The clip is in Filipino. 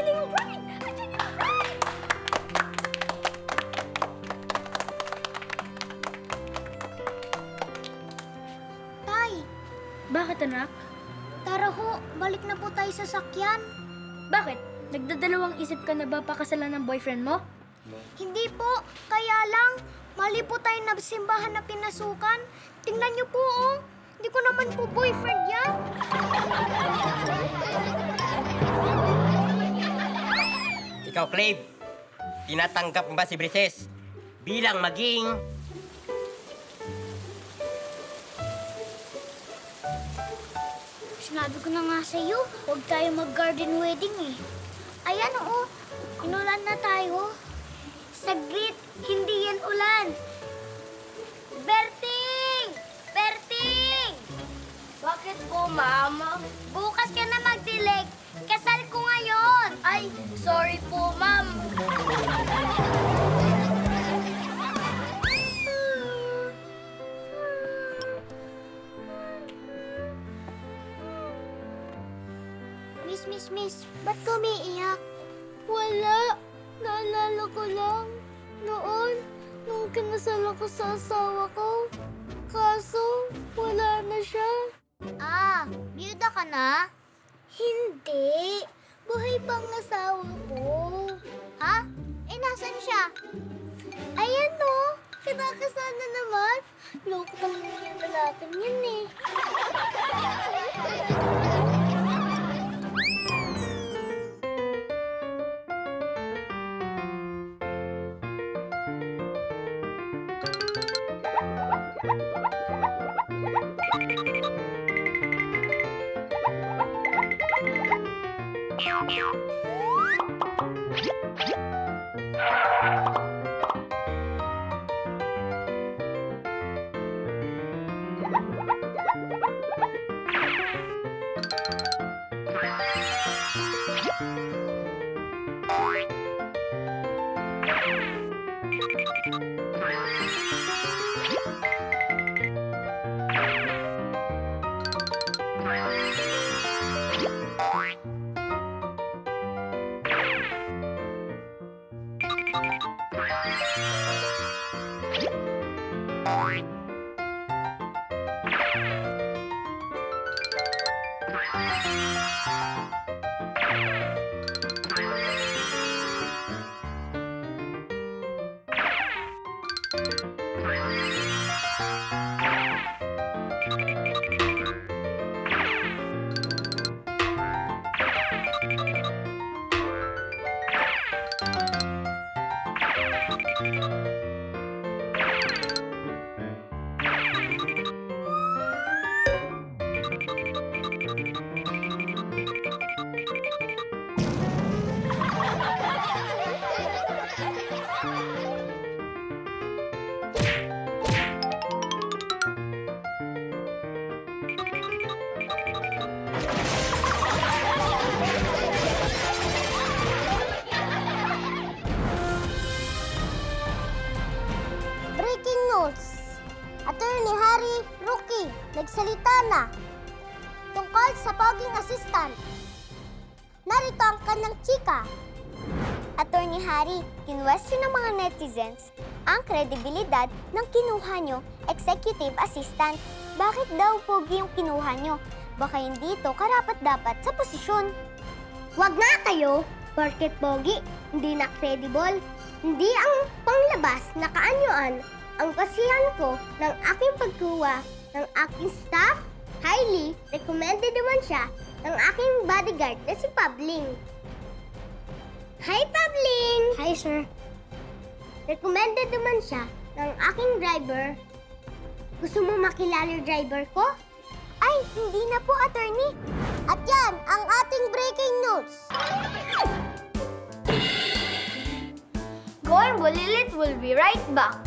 Andyan yung bride! Andyan yung bride! Tay, Bakit, anak? tara ho, balik na po tayo sa sakyan. Bakit? Nagdadalawang isip ka na ba pakasalan ng boyfriend mo? Hindi po, kaya lang, mali po tayo na simbahan na pinasukan. Tingnan niyo po, oh. Hindi ko naman po boyfriend yan. Ikaw, Clave, tinatanggap mo ba si Brises bilang maging... Sinabi ko na nga sa'yo, huwag tayo mag-garden wedding eh. Ayan oo, inulan na tayo. Saglit, hindi yan ulan. Berting! Berting! Bakit po, ma'am? Bukas ka na magdilig. Kasal ko ngayon. Ay, sorry po, ma'am. Miss, ba't ka umiiyak? Wala. Naalala ko lang. Noon, nung kinasal ako sa asawa ko. Kaso, wala na siya. Ah, biyuda ka na? Hindi. Buhay pang asawa ko. Ha? Eh, nasan siya? Ayan no. Kinakasal na naman. Loko talaga yung lalaking yan eh. Breaking news! Attorney Harry Rookie nagsalita na tungkol sa poging assistant. Narito ang kanyang chika. Attorney Harry, kinwestiyon ng mga netizens ang kredibilidad ng kinuha nyo executive assistant. Bakit daw pogi yung kinuha nyo? Baka hindi ito karapat-dapat sa posisyon. Wag na kayo, porket pogi, hindi na credible. Hindi ang panglabas na kaanyuan ang pasihan ko ng aking pagkuha ng aking staff. Highly recommended naman siya ng aking bodyguard na si Pabling. Hi, Pabling! Hi, sir. Recommended naman siya ng aking driver. Gusto mo makilala yung driver ko? Ay, hindi na po, attorney. At yan ang ating breaking news. Go and Bulilit will be right back.